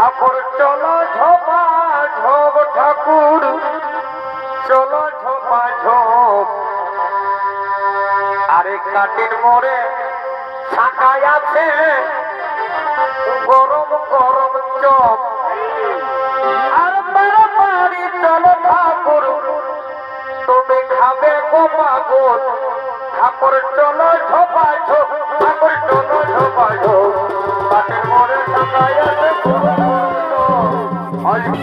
ঠাকুর চলো ঝোপা ঝোপ ঠাকুর চলো ঝোপা ঝোপ আরে কাটির মোড়ে শাখায় আছে গরম গরম চপ আর বাড়ি চলো ঠাকুর তুমি খাবে গোপাগোল ঠাকুর চলো ঝোপা ঝোপ ঠাকুর চলো ঝোপা ঝোপ কাটির মোড়ে শাখায় আছে গরম গরম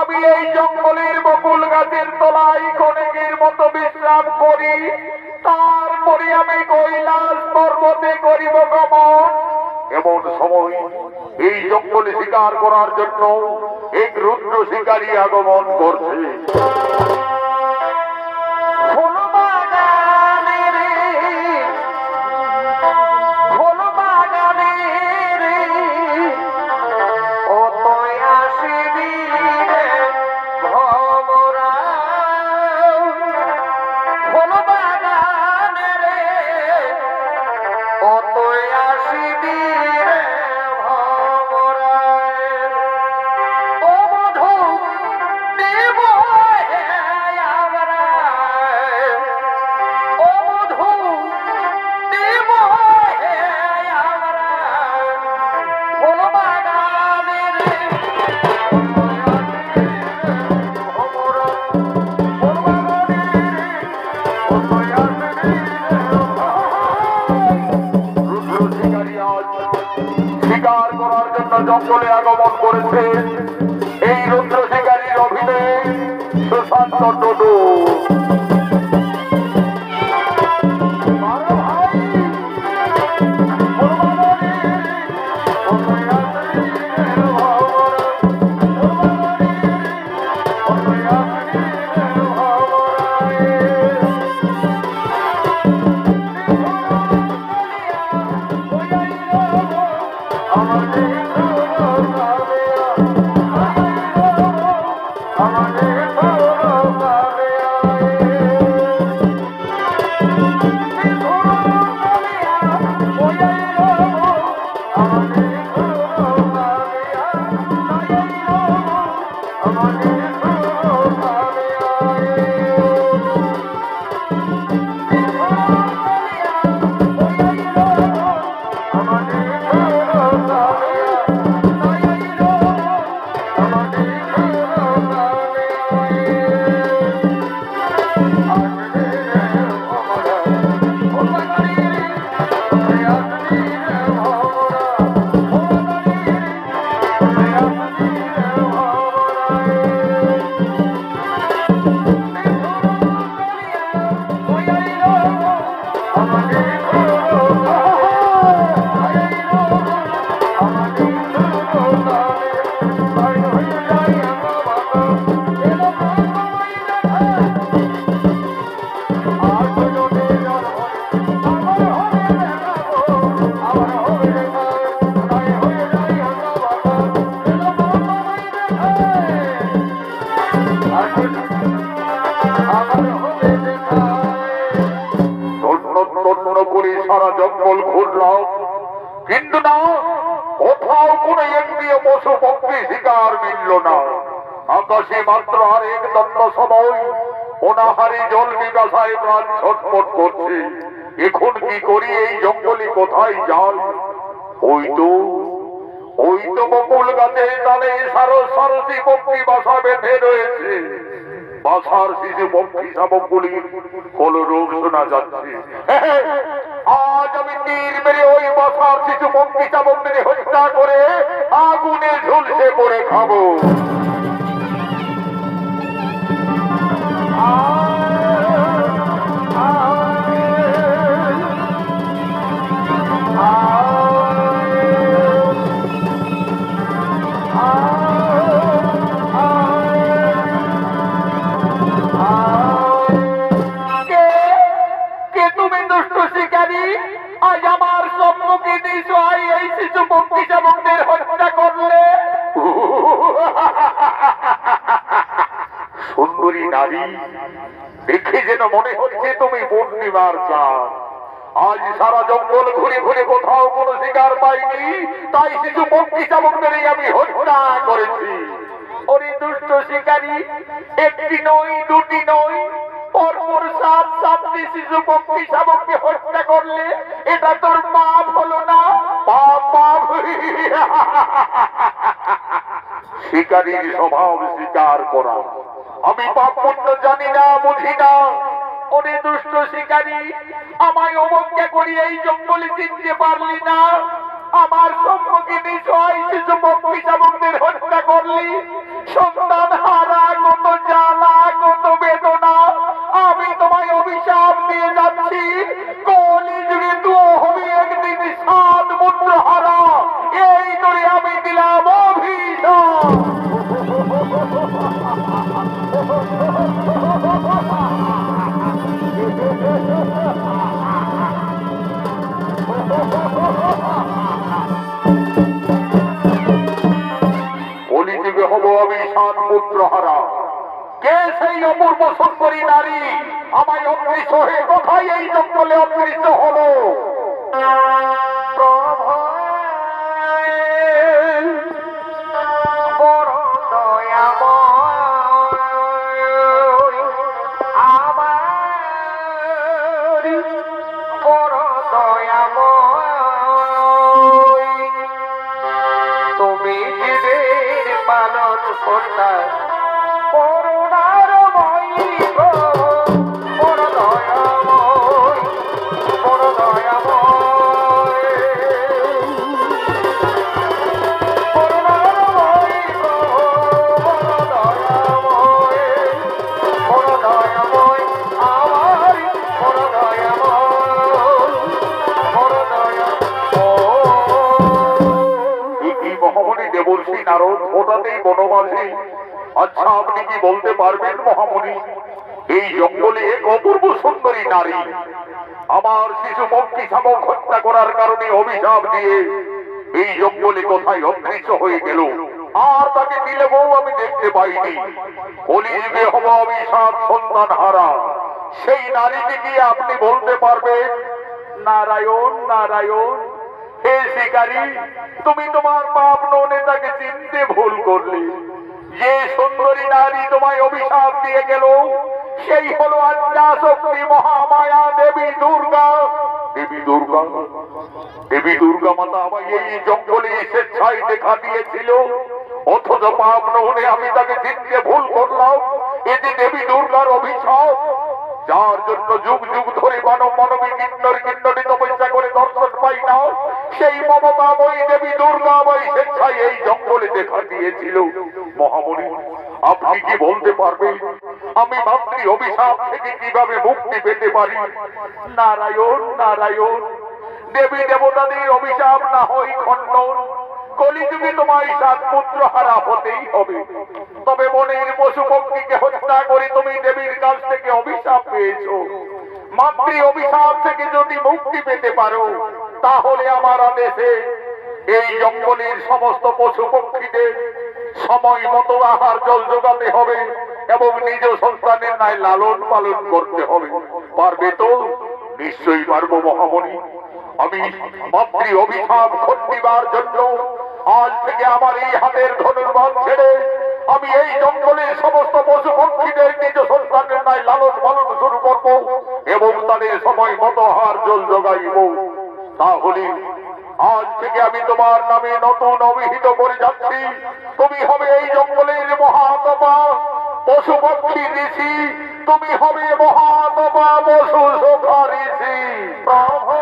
আমি এই জঙ্গলের বকুল গাছের তলায় ক্ষণিকের মতো বিশ্রাম করি তারপরে আমি কৈলাস পর্বতে করিব গমন। এমন সময় এই জঙ্গলে শিকার করার জন্য এক রুদ্র শিকারী আগমন করছে। জঙ্গলে আগমন করেছে এই রুদ্র শিকারীর অভিনয় সুশান্ত টুডু। আমার সারা জঙ্গল ঘুরলাম, কিন্তু না, কোথাও কোন একটিও পশু পক্ষী শিকার মিলল না। আকাশে মাত্র আর এক দণ্ড সময় অনাহারে জল বিকাশায় প্রাণ ছটফট করছে। এখন কি করি, এই জঙ্গলে কোথায় যাই? ওই তো বকুল গাছের ডালে সারসী পক্ষী বাসা বেঁধে রয়েছে। বাসার শিশু পক্ষী শাবকগুলির কলরব শোনা যাচ্ছে। আজ আমি তীর মেরে ওই বাসার শিশু পক্ষী শাবকদের হত্যা করে আগুনে ঝুলসে পড়ে খাবো। আজ আমার সম্মুখে এই শিশু পক্ষী শাবকদের হত্যা করলে। সুন্দরী নারী, দেখে যেন মনে হচ্ছে তুমি পূর্ণিমার চাঁদ। আজ সারা জঙ্গল ঘুরে ঘুরে কোথাও কোনো শিকার পাইনি, তাই শিশু পক্ষী শাবকদেরই আমি হত্যা করেছি। ওরে দুষ্ট শিকারী, একটি নয় দুটি নয়, পরপর 7টি শিশু পক্ষী শাবককে হত্যা করলে এটা তোর পাপ হলো না? পাপ। শিকারীর স্বভাব স্বীকার করা। আমি পাপ পুণ্য জানি না, বুঝি না। ওরে দুষ্ট শিকারী, আমায় অবজ্ঞা করি এই জঙ্গলে চিনতে পারলি না? আমার সম্মুখে নিশ্চয় শিশু পক্ষী শাবকদের হত্যা করলি। সন্তান হারা, কত জ্বালা, কত বেদনা। আমি তোমায় অভিশাপ দিয়ে যাচ্ছি, কলিযুগে তুই হবি একদিন 7 পুত্র হারা। এই করে আমি দিলাম অভিশাপ। কলিযুগে হব আমি 7 পুত্র হারা। কে সেই অপূর্ব সুন্দরী নারী আমায় অদৃশ্য হয়ে কোথায় এই জঙ্গলে অদৃশ্য হলো? তুমি জীবের পালন কর্তা, দেবর্ষী নারদ ওটাতেই বনবাসী। আচ্ছা, আপনি কি বলতে পারবেন মহামুনি, এই জঙ্গলে এক অপূর্ব সুন্দরী নারী আমার শিশু পক্ষী শাবক হত্যা করার কারণে অভিশাপ দিয়ে এই জঙ্গলে কোথায় অদৃশ্য হয়ে গেল, আর তাকে দিলে বউ আমি দেখতে পাইনি। কলিযুগে হব অভিশাপ সন্তান হারা, সেই নারীকে গিয়ে আপনি বলতে পারবেন নারায়ণ নারায়ণ। হে শিকারী, তুমি তোমার পাপ ননে তাকে চিনতে ভুল করলে। যে সুন্দরী নারী তোমায় অভিশাপ দিয়ে গেল সেই হলো আদ্যা শক্তি মহামায়া দেবী দুর্গা। দেবী দুর্গা, দেবী দুর্গা মাতা আমায় এই জঙ্গলে স্বেচ্ছায় দেখা দিয়েছিল, অথচ পাপ ননে আমি তাকে চিনতে ভুল করলাম। এ যে দেবী দুর্গার অভিশাপ, যার জন্য যুগ যুগ ধরে মানব মানবী কিন্নর কিন্নরী তপস্যা করে দর্শন পাই না, সেই মমতাময়ী দেবী দুর্গা আমায় স্বেচ্ছায় এই জঙ্গলে দেখা দিয়েছিল। মহামণি, আপনি কি বলতে পারবেন আমি মাতৃ অভিশাপ থেকে কিভাবে মুক্তি পেতে পারি? নারায়ণ নারায়ণ, দেবী দেবতাদের অভিশাপ না হয় খণ্ডন, কলিযুগে তোমায় 7 পুত্র হারা হতেই হবে। তবে মনের পশু পক্ষীকে হত্যা করে তুমি দেবীর কাছ থেকে অভিশাপ পেয়েছো। মাতৃ অভিশাপ থেকে যদি মুক্তি পেতে পারো, তাহলে আমার আদেশে এই জঙ্গলের সমস্ত পশু পক্ষীদের সময় মতো আহার জল যোগাতে হবে এবং নিজ সন্তানের ন্যায় লালন পালন করতে হবে। পারবে তো? নিশ্চয়ই পারবো মহামণি। আমি মাতৃ অভিশাপ খণ্ডিবার জন্য আজ থেকে আমার এই হাতের ধনুর্বাণ ছেড়ে আমি এই জঙ্গলের সমস্ত পশু পক্ষীদের নিজ সন্তানের ন্যায় লালন পালন শুরু করব এবং তাদের সময় মতো আহার জল যোগাইব। তাহলে আজ থেকে আমি তোমার নামে নতুন অভিহিত করে যাচ্ছি। তুমি হবে এই জঙ্গলের মহাত্মা পশু পক্ষী ঋষি, তুমি হবে মহাত্মা পশু সখা ঋষি। প্রভু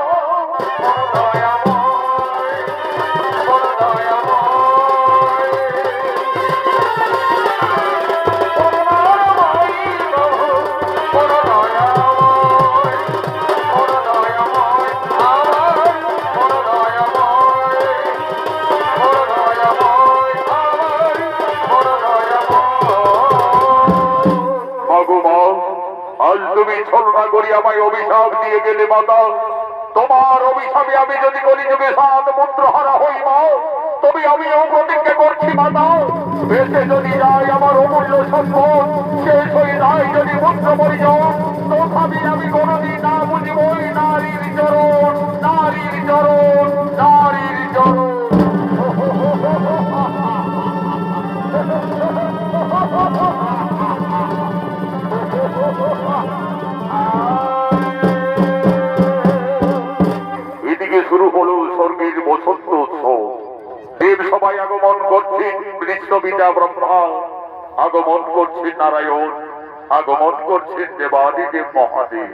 তুমি ছলনা করি আমায় অভিশাপ দিয়ে গেলে মাতা, তোমার অভিশাপে আমি যদি কলিযুগে 7 পুত্র হারা হই মা, তবে আমিও প্রতিজ্ঞা করছি মাতা, বেঁচে যদি যাই আমার অমূল্য সম্পদ, শেষ হয়ে যায় যদি পুত্র পরিজন, তথাপি আমি কোনদিন না বুঝবই নারীর চরণ, নারীর চরণ, নারীর চরণ। এদিকে শুরু হলো স্বর্গের বসন্ত উৎসব। দেব সবাই আগমন করছেন, বিষ্ণুপিতা ব্রহ্মা আগমন করছেন, নারায়ণ আগমন করছেন, দেবাদিদেব মহাদেব।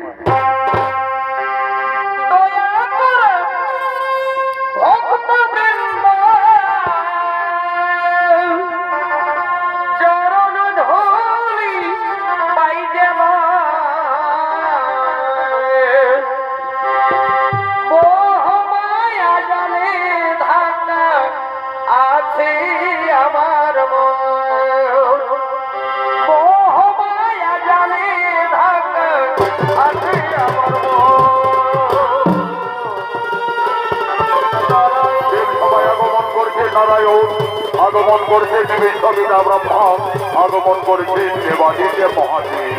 নারায়ণ আগমন করছে, বিষ্ণুপিতা ব্রহ্মা আগমন করছে, দেবাদিদেব মহাদেব।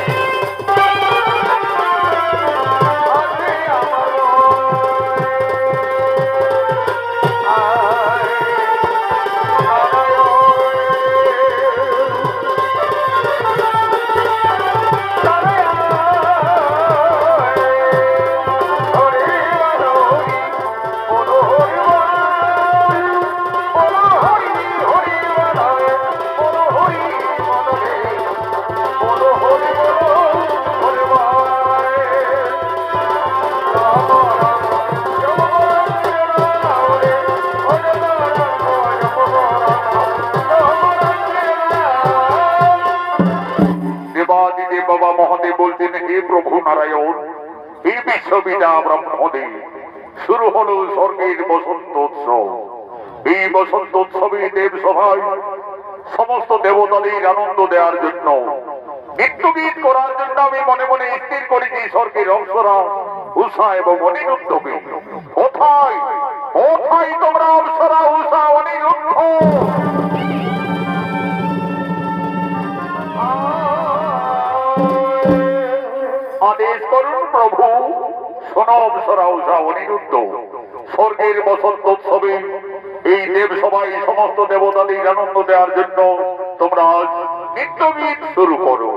বাবা মহাদেব বলতেন, হে প্রভু নারায়ণ, হে বিশ্বপিতা ব্রহ্মদেব, শুরু হলো স্বর্গের বসন্ত উৎসব। এই বসন্ত উৎসবে দেব সভায় সমস্ত দেবতাদের আনন্দ দেওয়ার জন্য, নৃত্যগীত করার জন্য আমি মনে মনে স্থির করেছি স্বর্গের অপ্সরা উষা এবং অনিরুদ্ধকে। কোথায় কোথায় তোমরা অপ্সরা উষা অনিরুদ্ধ? আদেশ করুন প্রভু। শোনো অপ্সরা উষা অনিরুদ্ধ, স্বর্গের বসন্ত উৎসবে এই দেব সবাই সমস্ত দেবতাদের আনন্দ দেওয়ার জন্য তোমরা আজ নৃত্যগীত শুরু করো।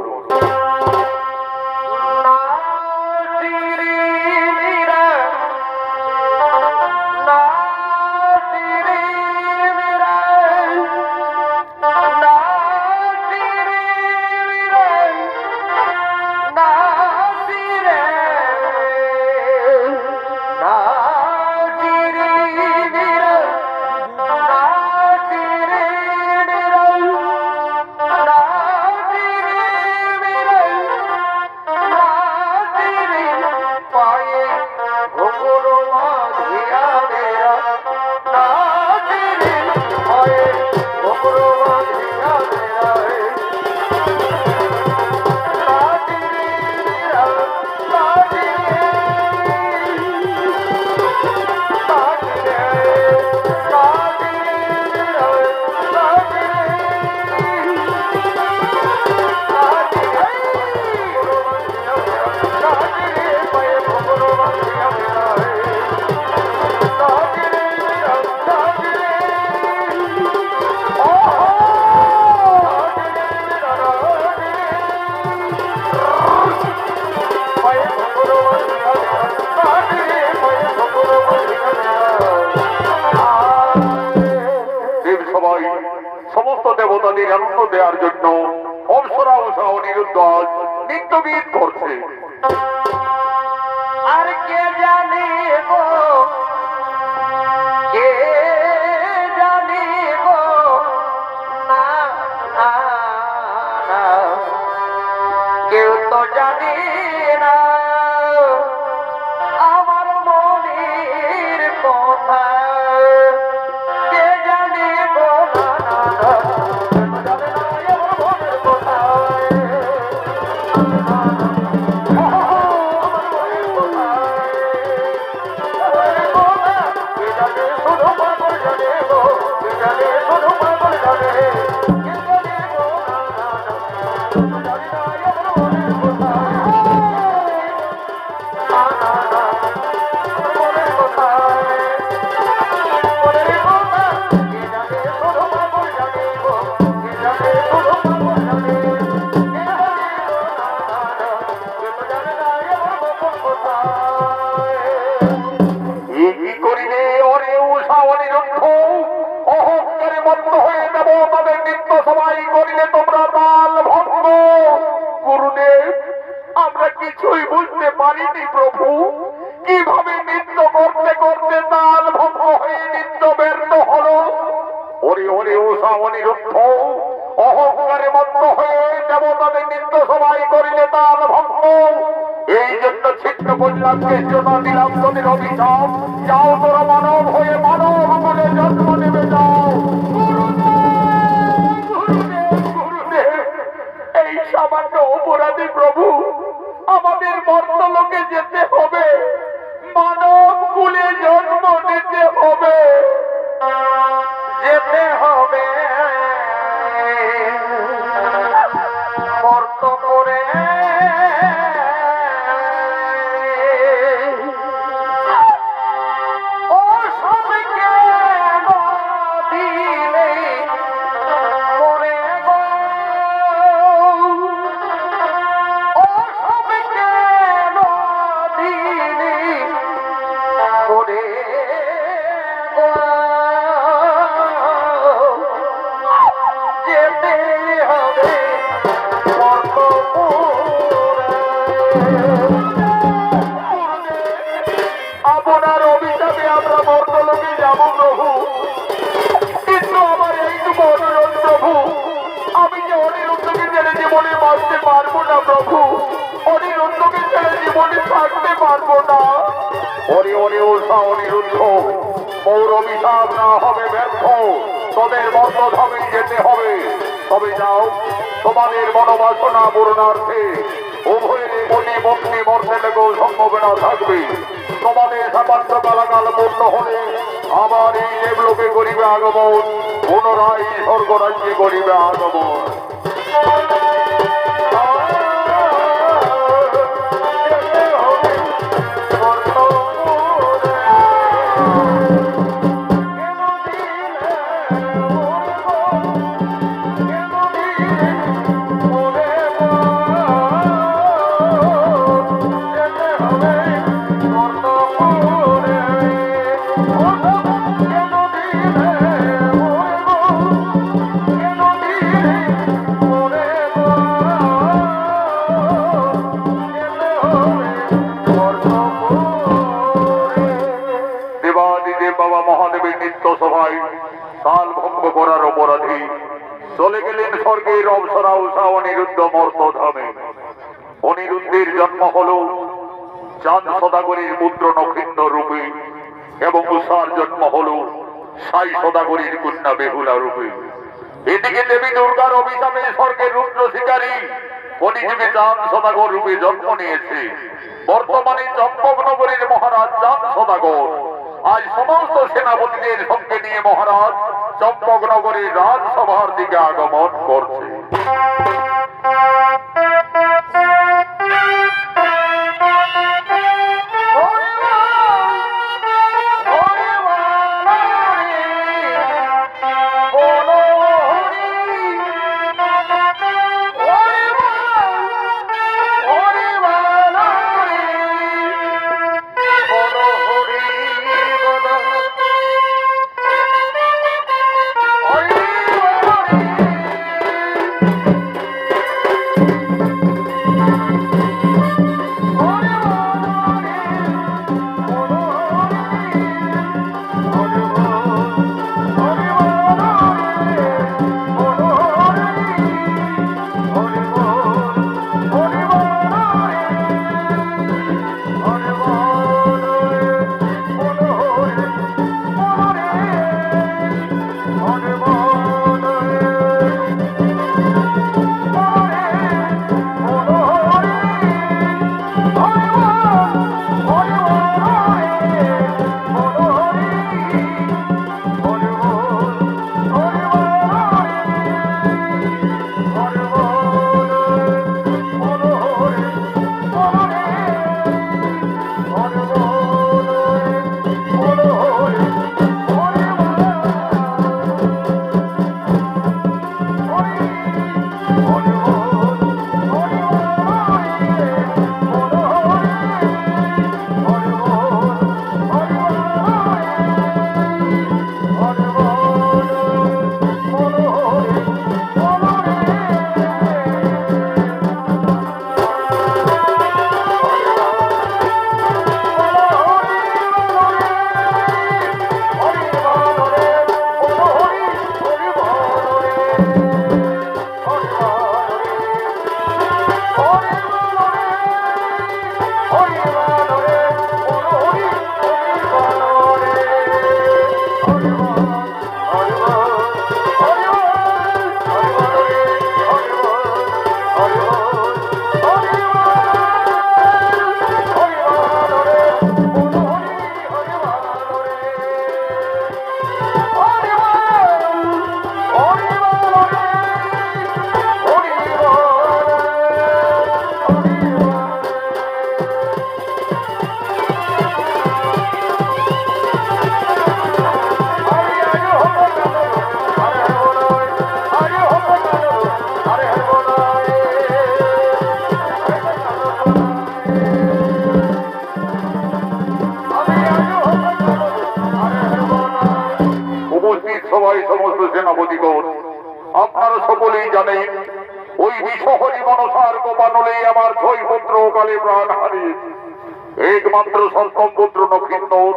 সমস্ত দেবতাদের আনন্দ দেওয়ার জন্য অপ্সরা উষা অনিরুদ্ধ নৃত্যগীত করছে। আর কে জানি গো, কে জানি গো, না না না, কেউ তো জানি না আমার মনের কথা। কে জানি গো, না না না, জানে না আমার মনের কথা। অহংকারে মত্ত হয়ে যাব তবে নৃত্য সবাই করিলে তোমরা তাল ভঙ্গ। গুরুদেব, আমরা কিছুই বুঝতে পারিনি প্রভু, কিভাবে নৃত্য করতে করতে তাল ভঙ্গ হয়ে নৃত্য ব্যর্থ হলো। ওরে ওরে উষা অনিরুদ্ধ, অহংকারে মত্ত হয়ে দেবতাদের নৃত্য সবাই করিলে তাল ভঙ্গ। এই জন্য ছিন্ন করলাম, কেষ্টতা দিলাম তোদের অভিশাপ। যাও তোরা মানব হয়ে মানব বলে জন্ম নেবে যাও। এই সামান্য অপরাধী প্রভু, আমাদের মর্তলোকে যেতে হবে, মানব কুলে জন্ম নিতে হবে, যেতে হবে মর্ত করে। ও সবকে দিলে মরে গো, ও সবকে দিলে মরে গো। যেতে হবে আপনার অভিশাপে আমরা মর্তলোকে যাব প্রভু, কিন্তু আমার এইটুকু অনুরোধ প্রভু, আমি যে অনিরুদ্ধকে ছেড়ে জীবনে বাঁচতে পারবো না প্রভু, অনিরুদ্ধকে ছেড়ে জীবনে থাকতে পারবো না। ওরে ওরে উষা অনিরুদ্ধ, মোর অভিশাপ না হবে ব্যর্থ, তোদের মর্তধামে যেতে হবে। তবে যাও, তোমাদের মনোবাসনা পূরণার্থে উভয়ের মনে বন্দি মর্তে লেগেও সম্ভাবনা থাকবে। তোমাদের সামান্য কালাকাল পূর্ণ হলে আবার এই দেবলোকে করিবে আগমন, পুনরায় স্বর্গরাজ্যে করিবে আগমন। দেবাদিদেব বাবা মহাদেবের নিত্য সভায় কাল ভঙ্গ করার অপরাধী চলে গেলেন স্বর্গের অবসরা উষা অনিরুদ্ধ মর্তধামে। অনিরুদ্ধের জন্ম হল চাঁদ সদাগরীর পুত্র নক্ষিন্দ রূপে এবং উষার জন্ম হল সাই সদাগরীর কন্যা বেহুলা রূপে। এদিকে দেবী দুর্গার অভিশাপে স্বর্গের রুদ্র শিকারী কলিযুগে চাঁদ সদাগর রূপে জন্ম নিয়েছে। বর্তমানে চম্পক নগরীর মহারাজ চাঁদ সদাগর আজ সমস্ত সেনাপতিদের সঙ্গে নিয়ে মহারাজ চম্পক নগরীর রাজসভার দিকে আগমন করছে। সবাই সমস্ত সেনাপতিগণ আপনারা সকলেই জানেন ওই বিষহরি মনসার কোপানলে আমার ছয় পুত্র কালে প্রাণ হারিয়েছে। একমাত্র সপ্তম পুত্র নক্ষিন্দর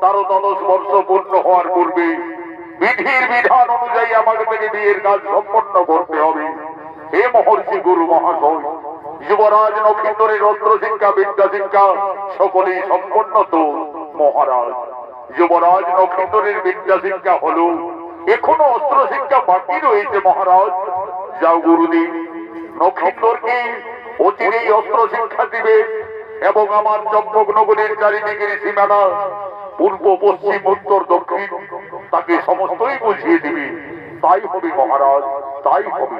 তার 10 বর্ষ পূর্ণ হওয়ার পূর্বে বিধির বিধান অনুযায়ী আমাকে থেকে বিয়ের কাজ সম্পন্ন করতে হবে। হে মহর্ষি গুরু মহাশয়, যুবরাজ নক্ষিন্দরের অস্ত্র শিক্ষা বিদ্যা শিক্ষা সকলেই সম্পন্ন তো মহারাজ। যুবরাজ নক্ষিন্দরের বিদ্যা শিক্ষা হলো, এখনো অস্ত্র শিক্ষা বাকি রয়েছে মহারাজ। যাও গুরুদেব, নক্ষিন্দরকে অচিরেই অস্ত্র শিক্ষা দিবে এবং আমার চম্পক নগরীর চারিদিকের সীমানা পূর্ব পশ্চিম উত্তর দক্ষিণ তাকে সমস্তই বুঝিয়ে দিবে। তাই হবে মহারাজ, তাই হবে।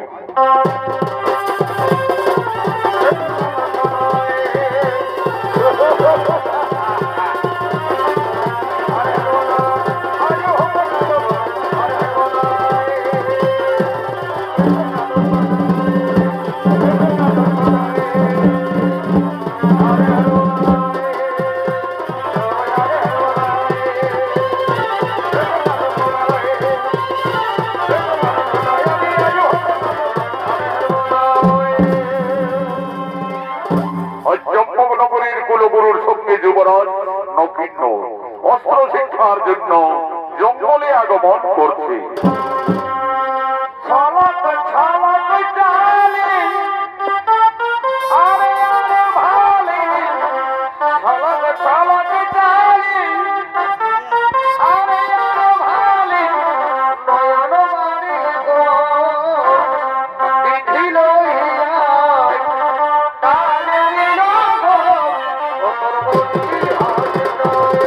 চম্পকনগরীর কুলগুরুর সঙ্গে যুবরাজ নকিন্ন অস্ত্র শিক্ষার জন্য জঙ্গলে আগমন করছে। ছলক ছলক জালি আরে আরে ভালি ছলক ছলক জালি আরে আরে ভালি নয়ন মানি গো বিধি লইয়া কানে নিল গো তোর বুদ্ধি হাতে নয়ন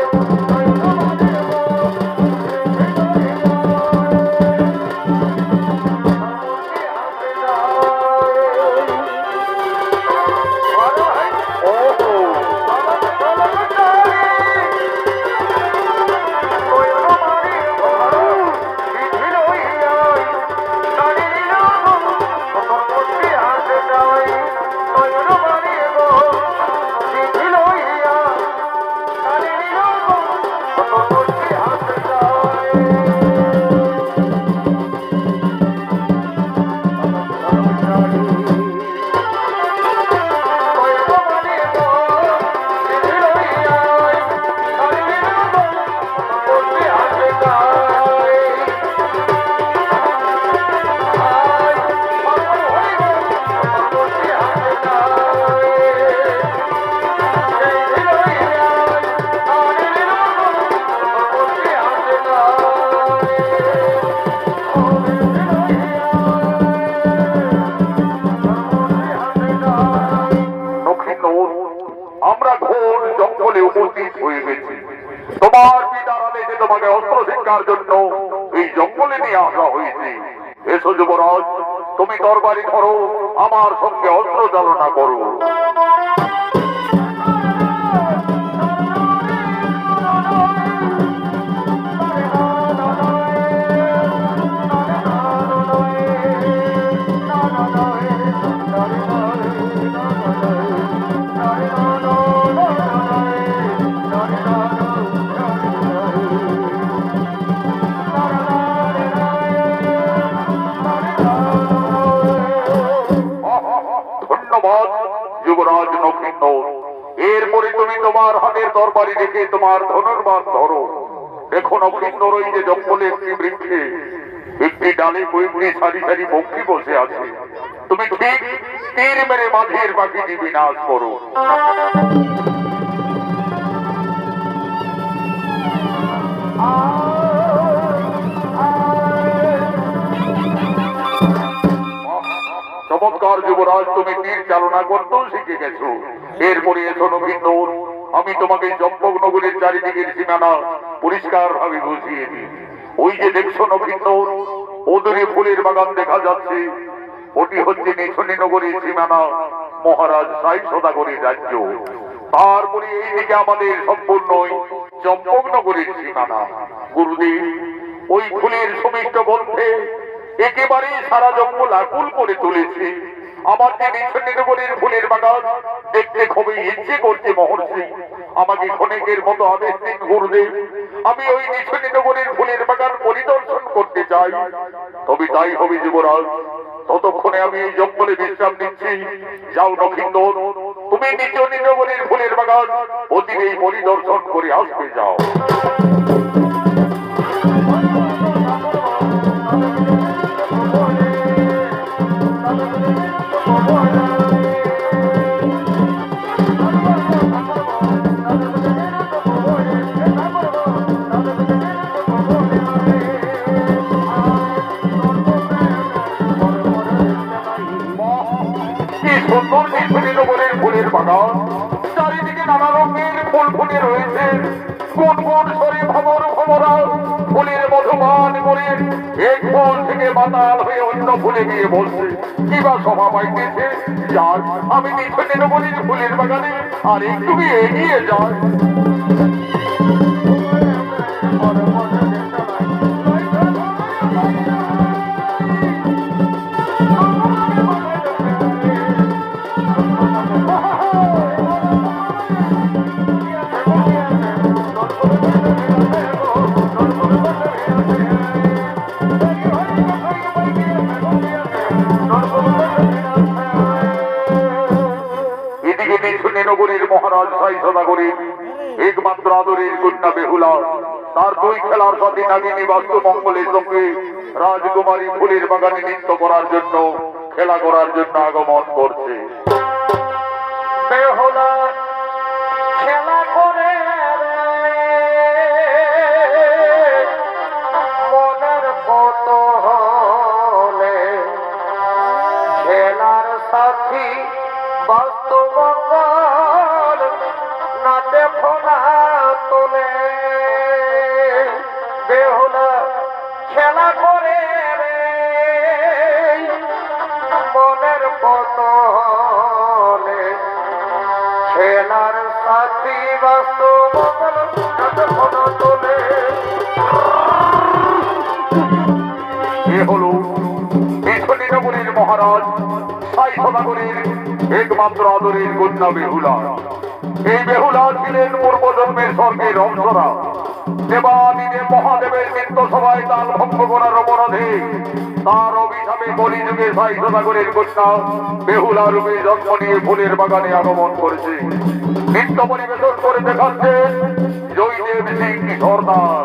মানি আমরা ঘোর জঙ্গলে উপস্থিত হয়ে গেছি। তোমার পিতার আদেশে তোমাকে অস্ত্র শিক্ষার জন্য এই জঙ্গলে নিয়ে আসা হয়েছে। এসো যুবরাজ, তুমি তরবারি ধরো, আমার সঙ্গে অস্ত্র চালনা করো। ধন্যবাদ যুবরাজ নকিন্ন। এরপরে তুমি তোমার হাতের তরবারি রেখে তোমার ধনুর্বাণ ধরো। দেখো নকিন্ন, ওই যে জঙ্গলে একটি বৃক্ষে একটি ডালে কয়েকটি সারি সারি পক্ষী বসে আছে। তুমি ঠিক তীর মেরে মাঝের পাখিটি বিনাশ করো। চমৎকার যুবরাজ, তুমি তীর চালনা করতেও শিখে গেছো। এরপরে এসো নকিন্ন, আমি তোমাকে চম্পক নগরীর চারিদিকের সীমানা পরিষ্কার ভাবে বুঝিয়ে দিই। ওই যে দেখছো নকিন্ন, ওদূরে ফুলের বাগান দেখা যাচ্ছে, ওটি হচ্ছে নিছনি নগরীর সীমানা, মহারাজ সাই সদাগরের রাজ্য। তারপরে এইদিকে আমাদের সম্পূর্ণ চম্পক নগরীর সীমানা। গুরুদেব, ওই ফুলের সমিষ্ট গন্ধে একেবারেই সারা জঙ্গল আকুল করে তুলেছে। আমার যে নিছনি নগরীর ফুলের বাগান দেখতে খুবই ইচ্ছে করছে মহর্ষি। আমাকে ক্ষণিকের মতো আদেশ দিন গুরুদেব, আমি ওই নিছনি নগরীর ফুলের বাগান পরিদর্শন করতে চাই। তবে তাই হবে যুবরাজ, ততক্ষণে আমি এই জঙ্গলে বিশ্রাম নিচ্ছি। যাও নকিন্ন, তুমি নিছনি নগরীর ফুলের বাগান অতিরেই পরিদর্শন করে আসতে যাও। সুন্দর নিছনি নগরীর ফুলের বাগান, চারিদিকে নানা রঙের ফুল ফুটে রয়েছে। কোন কোন থেকে বাতাল হয়ে অন্য ফুলে গিয়ে বলছে কিবা সভা পাইতেছে যার আমি নিছনে নগরীর ফুলের বাগানে আর একটু এগিয়ে যাই। এদিকে নিছনে নগরীর মহারাজ সাই সদাগরীর একমাত্র আদরের কন্যা বেহুলা তার দুই খেলার সাথে নাগিনী বাস্তু মঙ্গলের সঙ্গে রাজকুমারী ফুলের বাগানে নৃত্য করার জন্য খেলা করার জন্য আগমন করছে। বেহুলা খেলা করে মনের কত হলে খেলার সাথী বাস্তব মঙ্গল নাচে ফোনা তোলে। বেহুলা খেলা করে মনের কত হলে খেলার সাথী বাস্তব মঙ্গল নাচে ফোনা তোলে। এ হলো নিছনে নগরীর মহারাজ সাই সদাগরীর একমাত্র আদরের কন্যা বেহুলা। এই বেহুলা ছিলেন পূর্বজন্মের স্বর্গের অংশরা। দেবাদিদেব মহাদেবের নিত্য সভায় তাল ভঙ্গ করার অপরাধে তার অভিশাপে কলিযুগে সাই সদাগরের কন্যা বেহুলা রূপে জন্ম নিয়ে ফুলের বাগানে আগমন করেছে। নৃত্য পরিবেশন করে দেখাচ্ছে জয়দেব সিং সর্দার।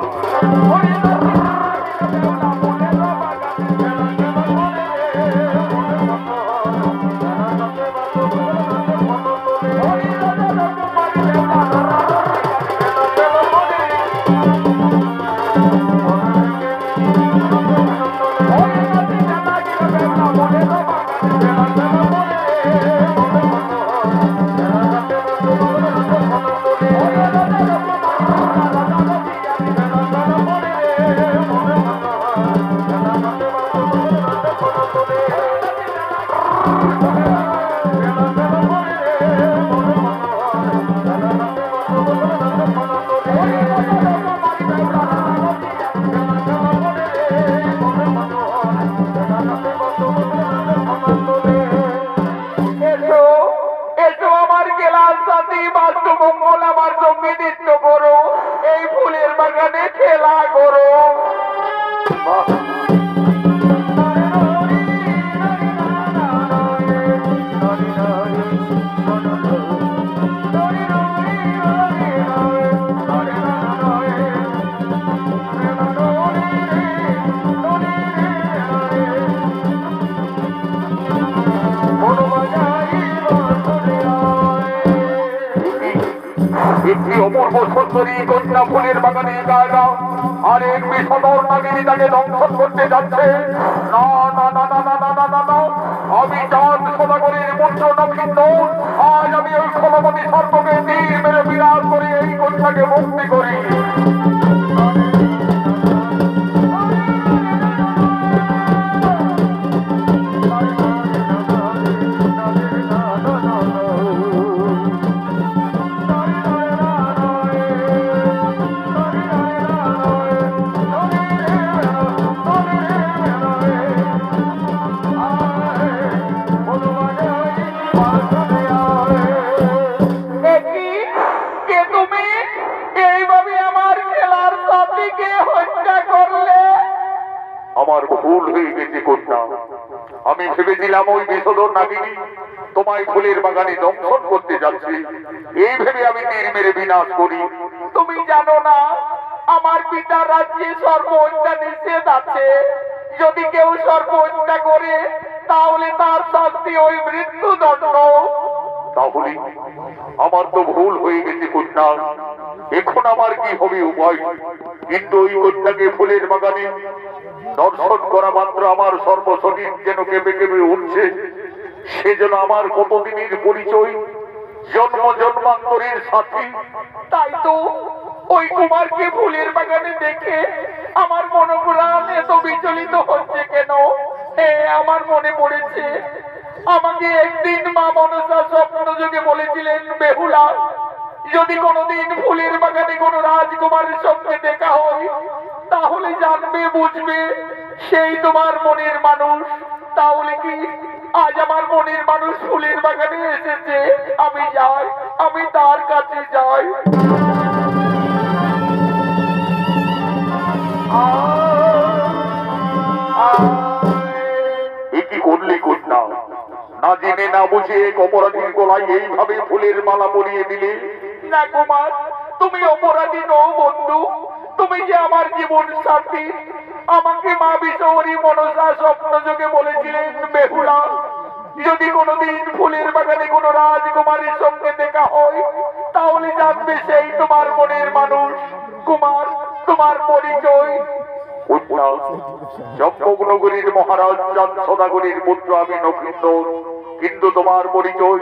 খেলা করো। একটি অপূর্ব সুন্দরী কন্যা ফুলের বাগানে গায়না আর এক বিষধর নাগিনী তাকে দংশন করতে যাচ্ছে। না না না না না না না না না, আমি চাঁদ সদাগরের পুত্র নবীন, আজ আমি ওই ক্ষমতাী সর্বকে তীর মেরে বিরাজ করে এই কন্যাকে মুক্তি করি। আমার ভুল হয়ে গেছে কন্যা, আমি ভেবেছিলাম ওই বিষধর নাগিনী তোমায় ফুলের বাগানে দংশন করতে যাচ্ছি, এই ভেবে আমি তীর মেরে বিনাশ করি। তুমি জানো না আমার পিতার রাজ্যে সর্বহত্যা নিষেধ আছে। যদি কেউ সর্বহত্যা করে তাহলে তার শাস্তি ওই মৃত্যুদণ্ড। তাহলে আমার তো ভুল হয়ে গেছে কন্যা, এখন আমার কি হবে উপায়? কিন্তু ওই কন্যাকে ফুলের বাগানে দর্শন করা মাত্র আমার সর্বশরীর যেন কেঁপে কেঁপে উঠছে। সেজন্য আমার কতদিনের পরিচয়, জন্ম জন্মান্তরের সাথী। তাই তো ওই কুমারকে ফুলের বাগানে দেখে আমার মনোপ্রাণ এত বিচলিত হচ্ছে কেন? আমার মনে পড়েছে আমাকে একদিন মা মনসা স্বপ্ন যোগে বলেছিলেন, বেহুলা, যদি কোনোদিন ফুলের বাগানে কোনো রাজকুমারের সঙ্গে দেখা হয় তাহলে জানবে বুঝবে সেই তোমার মনের মানুষ। তাহলে কি আজ আমার মনের মানুষ ফুলের বাগানে এসেছে? আমি যাই, আমি তার কাছে যাই। কি করলে কন্যা? না জেনে না বুঝে এক অপরাধীর গলায় এইভাবে ফুলের মালা পরিয়ে দিলে? না কুমার, তুমি অপরাধী নও বন্ধু, তুমি যে আমার জীবন সাথী। আমাকে মা বিশ্বরী মনসা স্বপ্ন যোগে বলেছিলেন, বেহুলা, যদি কোনোদিন ফুলের বাগানে কোনো রাজকুমারীর সঙ্গে দেখা হয় তাহলে জানবে সেই তোমার মনের মানুষ। কুমার, তোমার পরিচয়? চম্পকনগরীর মহারাজ চাঁদ সদাগরীর পুত্র আমি নক্ষিন্দর। কিন্তু তোমার পরিচয়?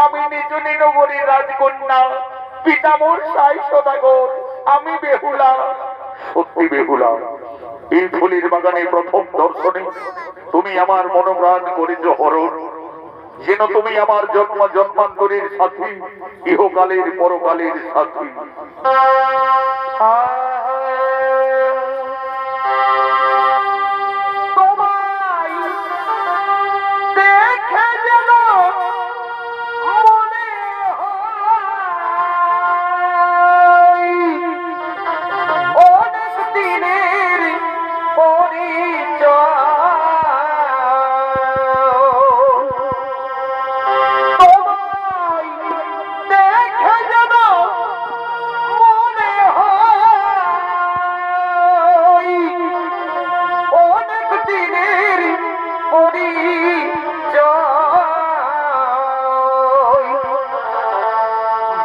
আমি নিজনী নগরীর রাজকন্যা, পিতামহ সাই সদাগর। আমি বেহুলা। সত্যি বেহুলা, এই ফুলের বাগানে প্রথম দর্শনে তুমি আমার মনোপ্রাণ করেছ হরণ। যেন তুমি আমার জন্ম জন্মান্তরের সাথী, ইহকালের পরকালের সাথী।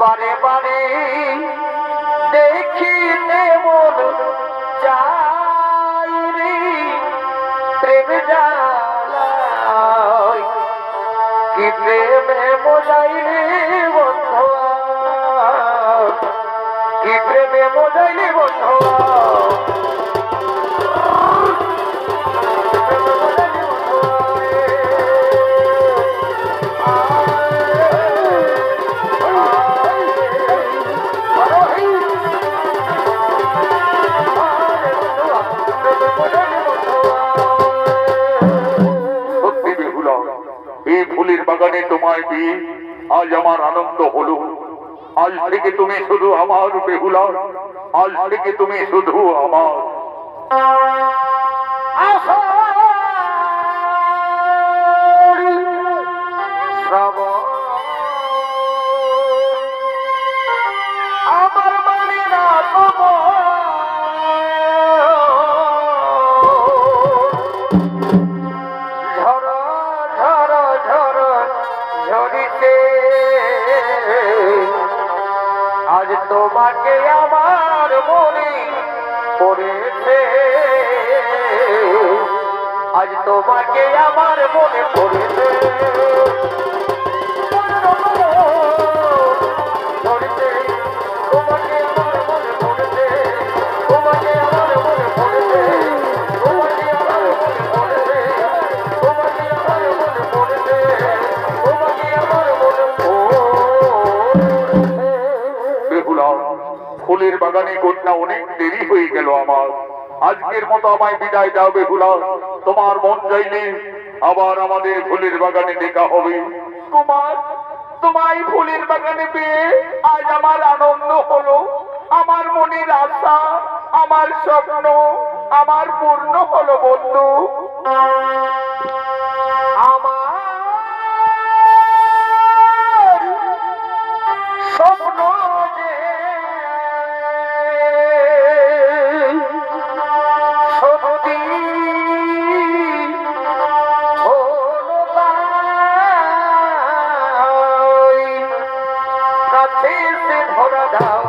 বারে বারে দেখিতে মন চাই রে প্রেম জ্বালায়, কি প্রেমে মোজাইলে বন্ধু, কি প্রেমে মোজাইলে বন্ধু। এই ফুলের বাগানে তোমায় পেয়ে আজ আমার আনন্দ হলো। আজ থেকে তুমি শুধু আমার বেহুলা, আজ থেকে তুমি শুধু আমার। আমার মানে না ঝরিতে আজ তোমাকে আমার মনে পড়েছে, আজ তোমাকে আমার মনে পড়েছে। তোমাকে আমার মনে পড়েছে, তোমাকে আমার মনে পড়েছে, তোমাকে আমার মনে পড়েছে, তোমাকে আমার মনে পড়েছে, তোমাকে আমার মনে পড়েছে। বেহুলা, ফুলের বাগানে কন্যা অনেক দেরি হয়ে গেল আমার। আজকের মতো আমায় বিদায় দাও বেহুলা। তোমার মন চাইলে আবার আমাদের ফুলের বাগানে দেখা হবে। কুমার, তোমায় ফুলের বাগানে পেয়ে আজ আমার আনন্দ হলো। আমার মনের আশা, আমার স্বপ্ন আমার পূর্ণ হলো বন্ধু। আমার স্বপ্ন যে সত্যি হলো তাই, কাছে সে ধরা দাও,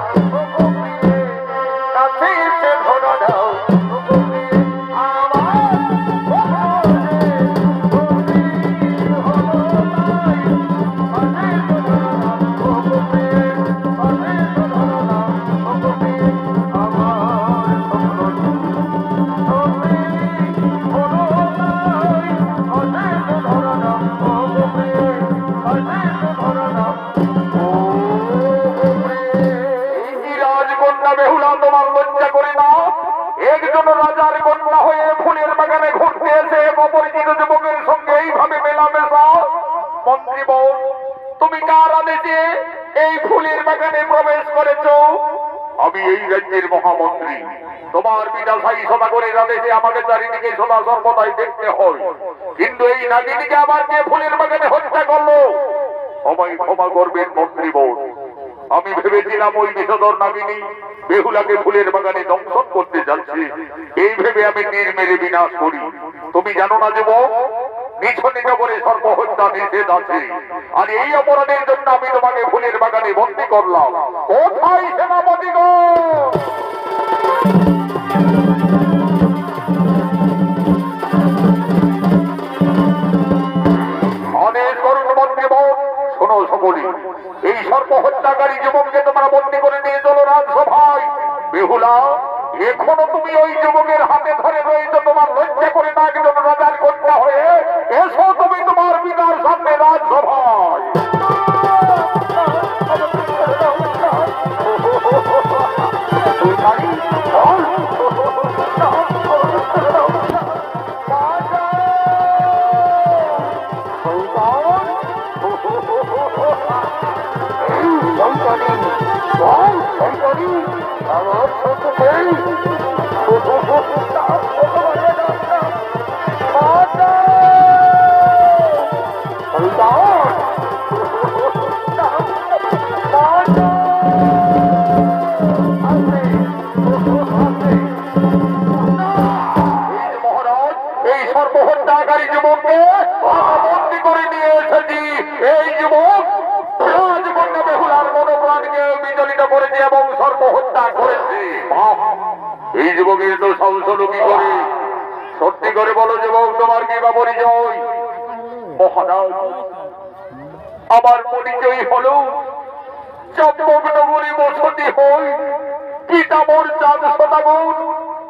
কাছে সে ধরা দাও আমার রাজ্যের মহামন্ত্রী। তোমার পিতা সাই সদাগরের আদেশে আমাকে চারিদিকে সদা সর্বদাই দেখতে হয়, কিন্তু এই নাগিনীকে আমার যে ফুলের বাগানে হত্যা করলো, আমায় ক্ষমা করবেন মন্ত্রী বোন। আমি ভেবেছিলাম ওই বিষধর নাগিনী বেহুলাকে ফুলের বাগানে দংশন করতে যাচ্ছে, এই ভেবে আমি তীর মেরে বিনাশ করি। তুমি জানো না যুবক, নিছনে নগরে সর্বহত্যা নিষেধ আছে, আর এই অপরাধের জন্য আমি তোমাকে ফুলের বাগানে বন্দী করলাম। কোথায় সেনাপতিগণ? আদেশ করুন মন্ত্রীবর। শোনো সকলে, এই সর্বহত্যাকারী যুবককে তোমরা বন্দী করে নিয়ে চলো রাজসভায়। বেহুলা, এখনো তুমি ওই যুবকের হাতে ধরে রয়েছে, তোমার লজ্জা করে না একজন রাজার কন্যা হয়ে এসো তুমি তোমার পিতার সামনে রাজসভায়। এই সর্বহত্যাকারী যুবককে বন্দী করে নিয়ে এসেছি। এই যুবক রাজকন্যা বেহুলার মনোপ্রাণকে বিচলিত করেছে এবং সর্বহত্যা করেছে। এই যুবকের তো সাহস হলো কি করে? সত্যি করে বলো যুবক, তোমার কি বা পরিচয়? মহারাজ, আমার পরিচয় হলো চম্পক নগরী বসতি হই, পিতা মোর চাঁদ সদাগর,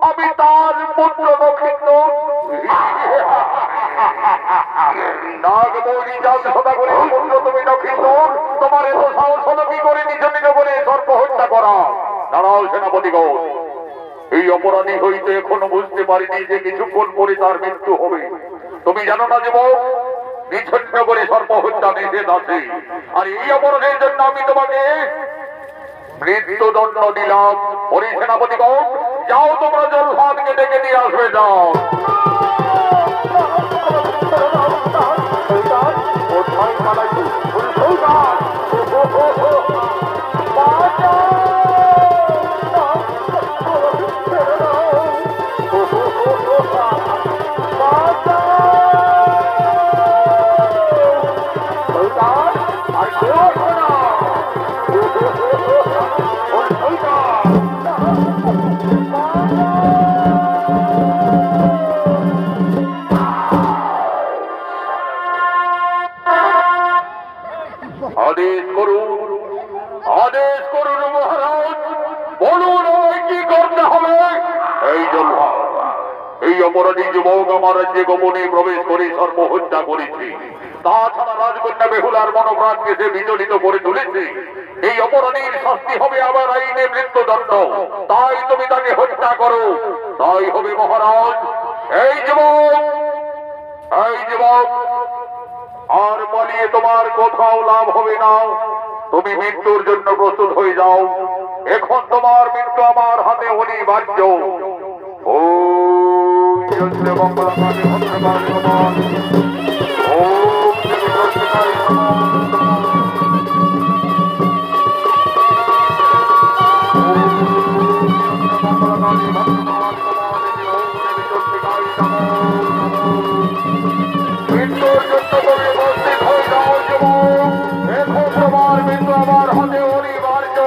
আমি তার পুত্র নক্ষত্র। নাগমণি চাঁদ সদাগরের পুত্র তুমি নক্ষত্র, তোমার এত সাহস হলো কি করে নিজ নিজ করে সর্বহত্যা করা? দাঁড়াও সেনাপতিগণ, এই অপরাধী হইতে এখনো বুঝতে পারিনি যে কিছুক্ষণ পরে তার মৃত্যু হবে। তুমি জানো না যুবক, নিছন্ন করে সর্বহত্যা নিষেধ আছে, আর এই অপরাধের জন্য আমি তোমাকে মৃত্যুদণ্ড দিলাম। ওরে সেনাপতিগণ, যাও তোমরা জলভাতকে ডেকে নিয়ে আসবে, যাও। আদেশ করুন, আদেশ করুন মহারাজ, বলুন আমায় কি করতে হবে? এই জলভা, এই অপরাধী যুবক আমার রাজ্যে গোপনে প্রবেশ করে সর্বহত্যা করেছে। তাছাড়া রাজকন্যা বেহুলার মনোপ্রাণকে সে বিচলিত করে তুলেছে। এই অপরাধীর শাস্তি হবে আবার আইনে মৃত্যুদণ্ড। তাই তুমি তাকে হত্যা করো, তাই হবে মহারাজ। এই যুবক, এই যুবক, আর পালিয়ে তোমার কোথাও লাভ হবে না। তুমি মৃত্যুর জন্য প্রস্তুত হয়ে যাও। এখন তোমার মৃত্যু আমার হাতে অনিবার্য। ও মঙ্গলকারী ভদ্রকারী নমঃ। ওম ভদ্রকারী মৃত্যুর জন্য তুমি উপস্থিত হয়ে যাও যুবক। এখন তোমার মৃত্যু আমার হাতে অনিবার্য।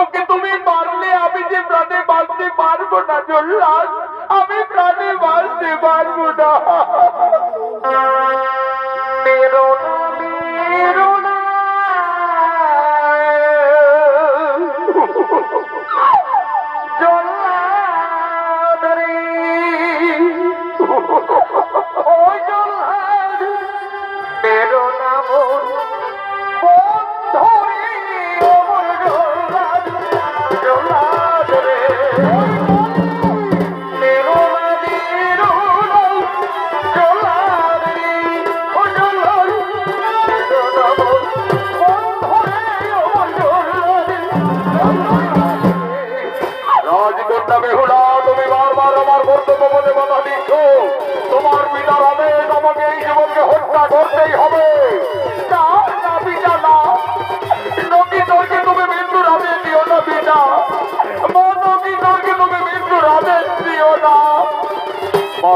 ওকে তুমি মারলে আমি যে প্রাণে বাঁচতে পারবো না জল্লাদ, আমি প্রাণে বাঁচতে পারবো না। মেরো না, মেরো না,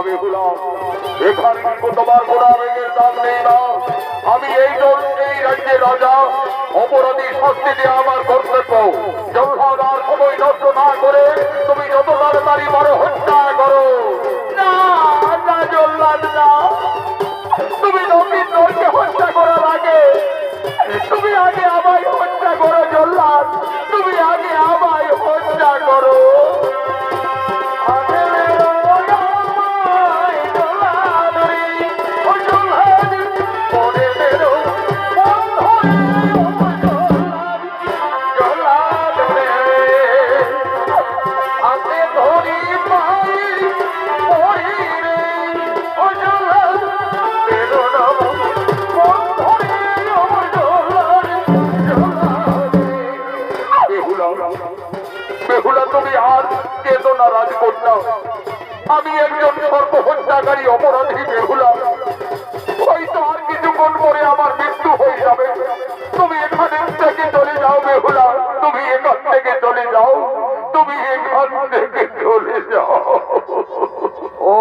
বেহুলা, এখানে কিন্তু তোমার কোনো আবেগের দাম নেই না। আমি এই রাজ্যের রাজা, অপরাধী শাস্তি দেওয়া আমার কর্তব্য। জল্লাদ আর সময় নষ্ট না করে তুমি যত তাড়াতাড়ি পারো হত্যা করো। না না জল্লাদ না, তুমি নবীনকে হত্যা করার আগে তুমি আগে আমায় হত্যা করো জল্লাদ, তুমি আগে আমায় হত্যা করো। বেহুলা, তুমি আর কেঁদো না রাজকন্যা। আমি একজন সর্বহত্যাকারী অপরাধী বেহুলা। হয়তো আর কিছুক্ষণ পরে আমার মৃত্যু হয়ে যাবে। তুমি এখান থেকে চলে যাও বেহুলা, তুমি এখান থেকে চলে যাও, তুমি এখান থেকে চলে যাও। ও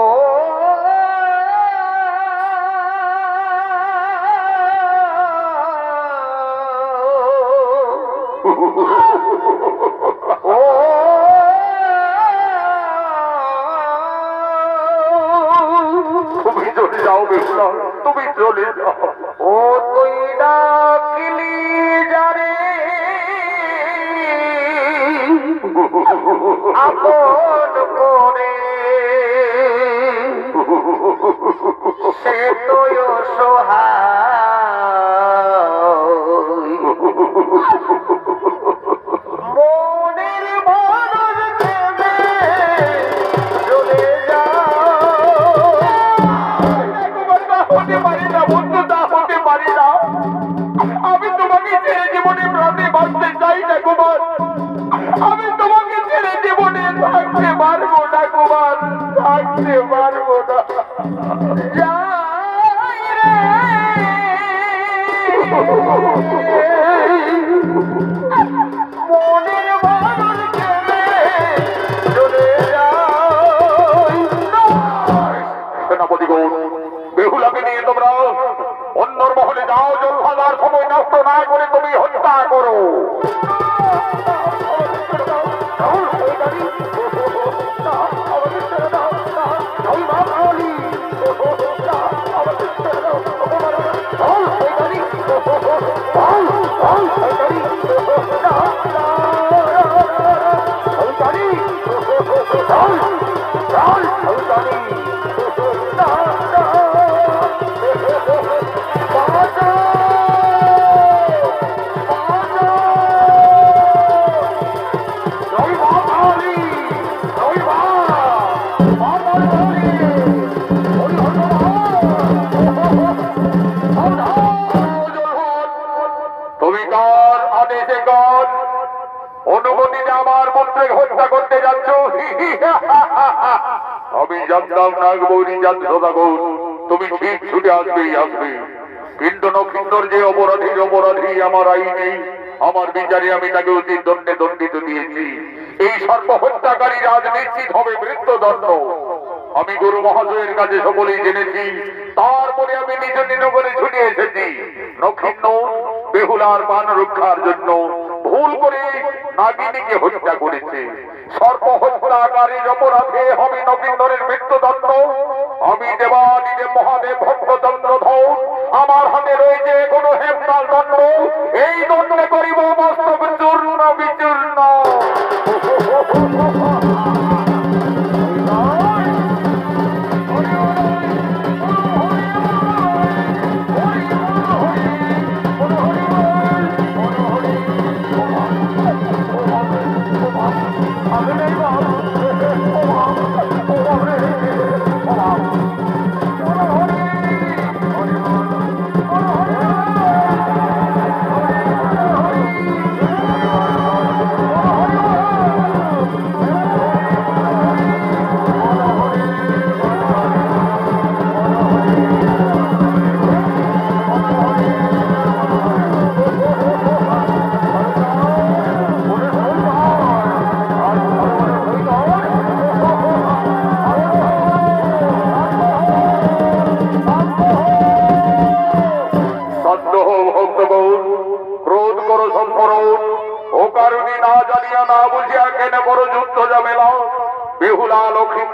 তুমি চলে যাও বেহুলা, তুমি চলে যাও। ও তুই ডাকলি যারে আপন করে, সে তো মনের মানুষ ভেবে চলে যাও। হতে পারি না বন্ধু, তা হতে পারি না। আমি তোমাকে ছেড়ে জীবনে প্রাণে বাঁচতে চাই না কুমার, আমি তোমাকে ছেড়ে জীবনে থাকতে পারবো না কুমার, থাকতে পারবো না। যাই রে মনের মানুষ ছেড়ে চলে যাই। সেনাপতিগণ, বেহুলাকে নিয়ে তোমরা অন্যর মহলে যাও। জলহাজার সময় নষ্ট না করে তুমি হত্যা করো। তুমি কার আদেশে কার অনুমতিতে আমার পুত্রকে হত্যা করতে যাচ্ছ? আমি জানতাম নাগবৌরি জানতাম তুমি ঠিক ছুটে আসবেই আসবে, কিন্তু নক্ষত্র যে অপরাধী আমার আইনে আমার বিচারে আমি তাকে অতি দণ্ডে দণ্ডিত দিয়েছি। এই সর্ব হত্যাকারী রাজ নিশ্চিত হবে মৃত্যুদণ্ড। আমি গুরু মহাশয়ের কাছে সকলেই জেনেছি, তারপরে আমি নিজ করে ছুটে এসেছি। নক্ষত্র বেহুলার মান রক্ষার জন্য ভুল করে নাগিনীকে হত্যা করেছে। সর্প হত্যাকারীর অপরাধে হবে নবীন্দ্রের মৃত্যুদণ্ড। আমি দেবাদিদেব মহাদেব ভক্তচন্দ্র ধর, আমার হাতে রয়েছে কোনো হেমকাল দণ্ড। এই দণ্ডে করিব মস্তক চূর্ণ বিচূর্ণ।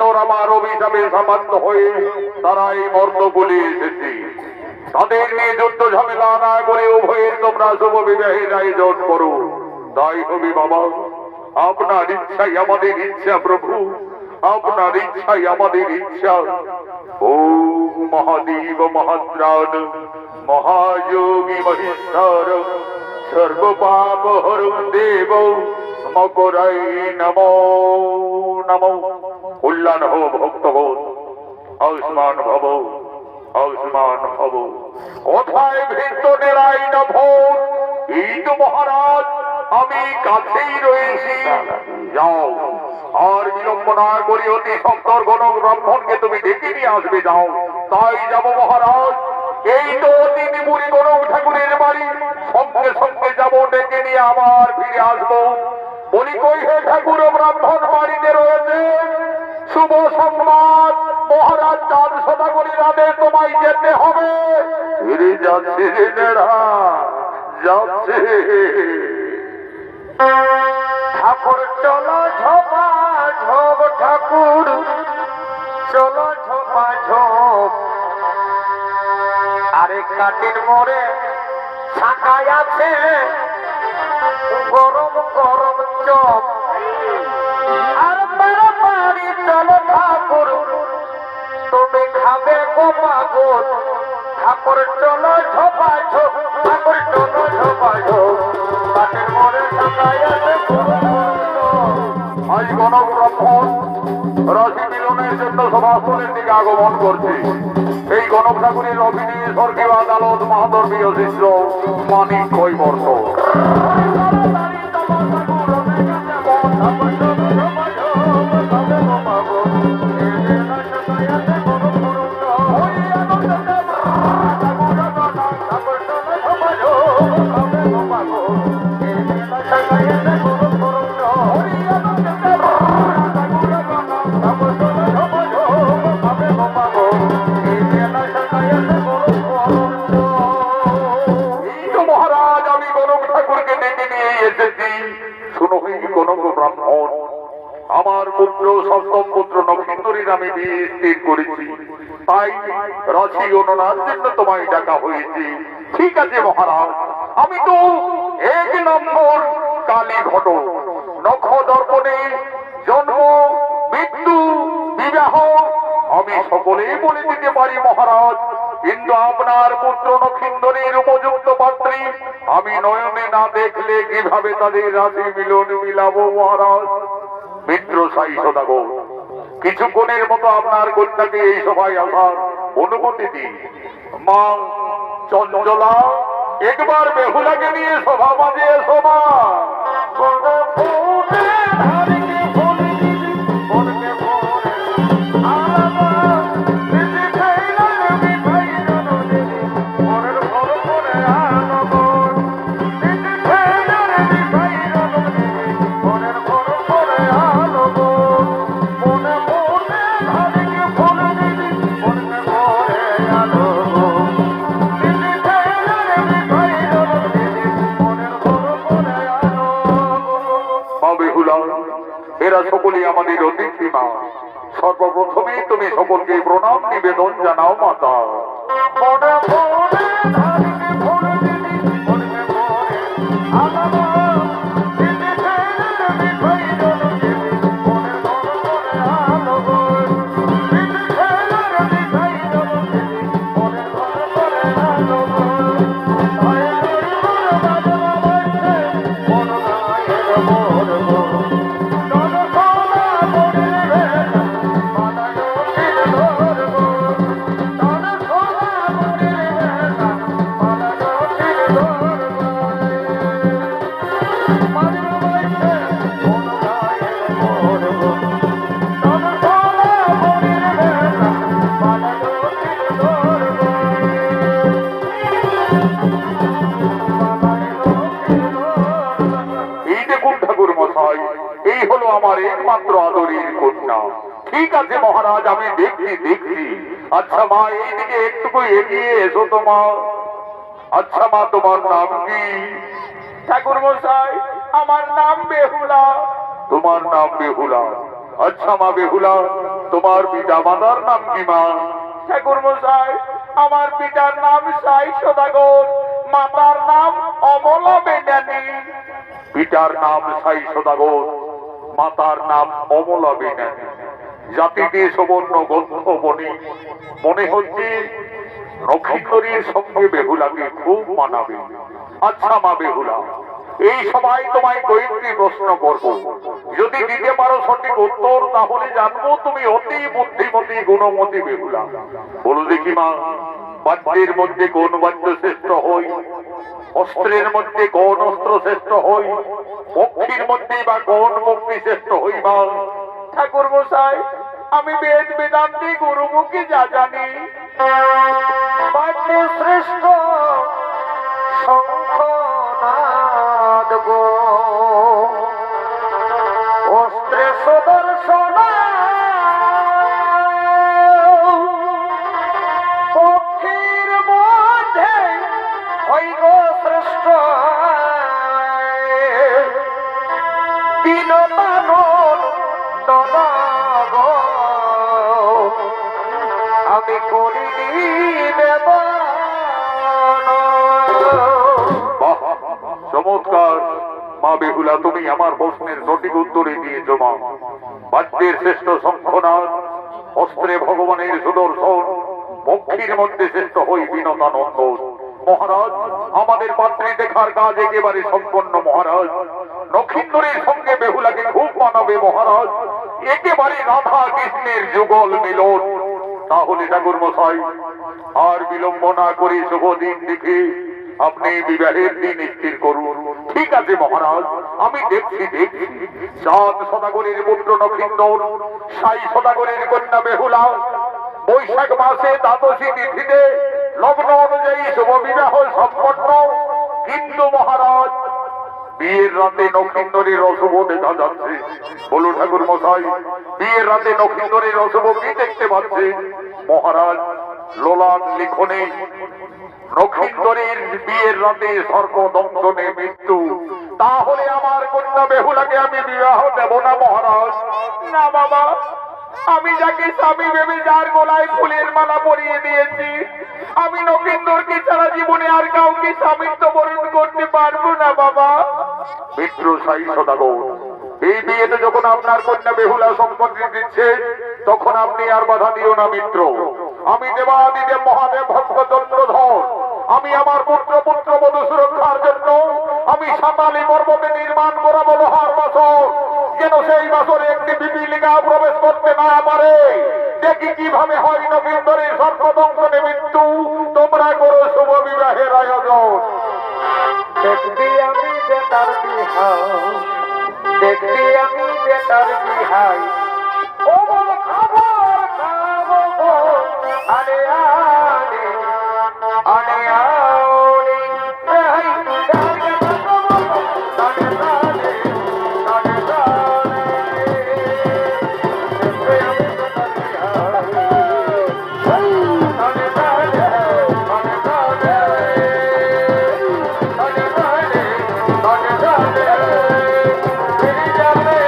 তোর আমার অভিশাপে সামান্য হয়ে তারা এই মর্তকুলে এসেছে। তাদের নিয়ে যুদ্ধ ঝামেলা না করে উভয়ের তোমরা শুভ বিবাহের আয়োজন করো। তাই হবে বাবা, আপনার ইচ্ছাই আমাদের ইচ্ছা প্রভু, আপনার ইচ্ছাই আমাদের ইচ্ছা। ও মহাদেব মহাত্রাণ মহাযোগী মহেশ্বর সর্বপাপ হরং দেব মকরাই নমো নমো। কল্যাণ হো ভক্তগণ, আয়ুষ্মান ভব আয়ুষ্মান ভব। কোথায় ভৃত্য নেড়াই না ভোর, এই তো মহারাজ আমি কাছেই রয়েছি। যাও, আর বিলম্ব না করি অতি সত্তর গণক ব্রাহ্মণকে তুমি ডেকে নিয়ে আসবে। যাও। তাই যাব মহারাজ, এই তো অতি নিপুরি গণক ঠাকুরের বাড়ি, সঙ্গে সঙ্গে যাব, ডেকে নিয়ে আবার ফিরে আসবো। বলি কই হে ঠাকুর, ব্রাহ্মণ বাড়িতে রয়েছে। শুভ সংবাদ, মহারাজ চাঁদ সদাগরের আদেশ, তোমায় যেতে হবে। ফিরে যাচ্ছে রে নেড়া, যাচ্ছে। ঠাকুর চলো ঝোপা ঝোপ, ঠাকুর চলো ঝোপা ঝোপ। আরে কাটির মোড়ে ছাকায় আছে গরম গরম চপ। আর বাড়ি চলো ঠাকুর, তুমি খাবে গোপাগোদ। ঠাকুর চলো ঝোপা ঝোপ, ঠাকুর চলো ঝোপা ঝোপ। কাটির মোড়ে ছাকায় আছে গরম গরম চপ। আজ গণক ব্রাহ্মণ রাশি মিলনের জন্য সভাস্থলের দিকে আগমন করছে। এই গণক ঠাকুরের অভিনয়ে স্বর্গীয় আদালত মহাদর্বীয় শিষ্য মানিক কৈবর্ত। আমার পুত্র সপ্তম পুত্র নক্ষত্রের আমি বিয়ে স্থির করেছি, তাই রাশি গণনার জন্য তোমায় ডাকা হয়েছে। ঠিক আছে মহারাজ, আমি তো 1 নম্বর কালী ঘটক। নখ দর্পণে জন্ম মৃত্যু বিবাহ আমি সকলেই বলে দিতে পারি মহারাজ, কিন্তু আপনার পুত্র নক্ষত্রের উপযুক্ত পাত্রী আমি নয়নে না দেখলে কিভাবে তাদের রাশি মিলন মিলাবো মহারাজ। মিত্র সাই সদাগর, কিছুক্ষণের মতো আপনার কন্যাকে এই সভায় আসার অনুমতি দিন। মা চঞ্চলা, একবার বেহুলাকে নিয়ে সভা বাজিয়ে সভা। এরা সকলেই আমাদের অতিথি মা। সর্বপ্রথমে তুমি সকলকে প্রণাম নিবেদন জানাও মাতা। এই হলো আমার একমাত্র আদরের কন্যা। ঠিক আছে মহারাজ, আমি দেখছি। আচ্ছা মা, এইদিকে একটু এগিয়ে এসো তো মা। আচ্ছা মা, তোমার নাম কি? ঠাকুর মশাই, আমার নাম বেহুলা। তোমার নাম বেহুলা? আচ্ছা মা বেহুলা, তোমার পিতা মাতার নাম কি মা? ঠাকুর মশাই, আমার পিতার নাম সাই সদাগর, মাতার নাম অমলা বেনানি। পিতার নাম সাই সদাগর, মাতার নাম অমলা বেনানি। জাতিতে সুবর্ণ গন্ধ বনি, মনে হচ্ছে নক্ষত্রের সঙ্গে বেহুলাকে খুব মানাবে। আচ্ছা মা বেহুলা, এই সময় তোমায় কয়েকটি প্রশ্ন করব, যদি দিতে পারো সঠিক উত্তর তাহলে জানবো তুমি অতি বুদ্ধিমতী গুণমতী বেহুলা। বলো দেখি মা, বাদ্যের মধ্যে কোন বাদ্য শ্রেষ্ঠ হই? অস্ত্রের মধ্যে কোন অস্ত্র শ্রেষ্ঠ হই? পক্ষীর মধ্যে বা কোন পক্ষী শ্রেষ্ঠ হই মা? ঠাকুর মশাই, আমি বেদ বেদান্তে গুরুমুখী যা জানি, বাদ্যে শ্রেষ্ঠ শঙ্খনাদ গো, অস্ত্রে সুদর্শন, পক্ষীর মধ্যে হই গো শ্রেষ্ঠ আমি করিনি চমৎকার মা বেহুলা, তুমি আমার প্রশ্নের সঠিক উত্তরে দিয়েছ মা। বাদ্যের শ্রেষ্ঠ শঙ্খনাদ, অস্ত্রে ভগবানের সুদর্শন, পক্ষীর মধ্যে শ্রেষ্ঠ হই বিনতানন্দ। মহারাজ, আমাদের পাত্রী দেখার কাজ একেবারে সম্পন্ন মহারাজ। নক্ষত্রের সঙ্গে বেহুলাকে খুব মানাবে মহারাজ, একেবারে রাধা কৃষ্ণের যুগল মিলন। তাহলে ঠাকুর মশাই, আর বিলম্ব না করে শুভ দিন দেখে আপনি বিবাহের দিন স্থির করুন। ঠিক আছে মহারাজ, আমি দেখছি। চাঁদ সদাগরের পুত্র নক্ষত্র, সাই সদাগরের কন্যা বেহুলা, বৈশাখ মাসে দ্বাদশী তিথিতে লগ্ন অনুযায়ী শুভ বিবাহ সম্পন্ন। কিন্তু মহারাজ, বিয়ের রাতে নক্ষত্রের অশুভ দেখা যাচ্ছে। বলো ঠাকুর মশাই, বিয়ের রাতে নক্ষত্রের অশুভ কি দেখতে পাচ্ছে? মহারাজ, লোলান লিখনে নক্ষত্রের বিয়ের রাতে সর্বদংশনে মৃত্যু। তাহলে আমার কন্যা বেহুলাকে আমি বিবাহ দেব না মহারাজ। না বাবা, আমি যাকে স্বামী ভেবে যার গলায় ফুলের মালা পরিয়ে দিয়েছি, আমি নক্ষত্রকে ছাড়া জীবনে আর কাউকে স্বামীত্ব বরণ করতে পারবো না বাবা। মিত্র সাই সদাগর, এই বিয়েতে যখন আপনার কন্যা বেহুলা সম্পত্তি দিচ্ছে, তখন আপনি আর বাধা দিও না মিত্র। আমি দেবাদিদেব মহাদেব ভক্ত চন্দ্রধর, আমি আমার পুত্র বধূ সুরক্ষার জন্য আমি সাতালি পর্বতে নির্মাণ করাবো লোহার বাসর, যেন সেই বাসরে একটি বিপিলিকা প্রবেশ করতে না পারে। দেখি কিভাবে হয় নবীন্দরের সর্বদংশনে মৃত্যু। তোমরা করো শুভ বিবাহের আয়োজন। দেখবি আমি বেটার বিহাই, দেখবি আমি বেটার বিহাই, ও খবর খাবো গো, আরে আরে আরে আরে এই গানে গাবো গানে গানে গানে গানে, দেখবি আমি বেটার বিহাই, গানে গানে গানে গানে গানে গানে গানে, ফিরে যাবে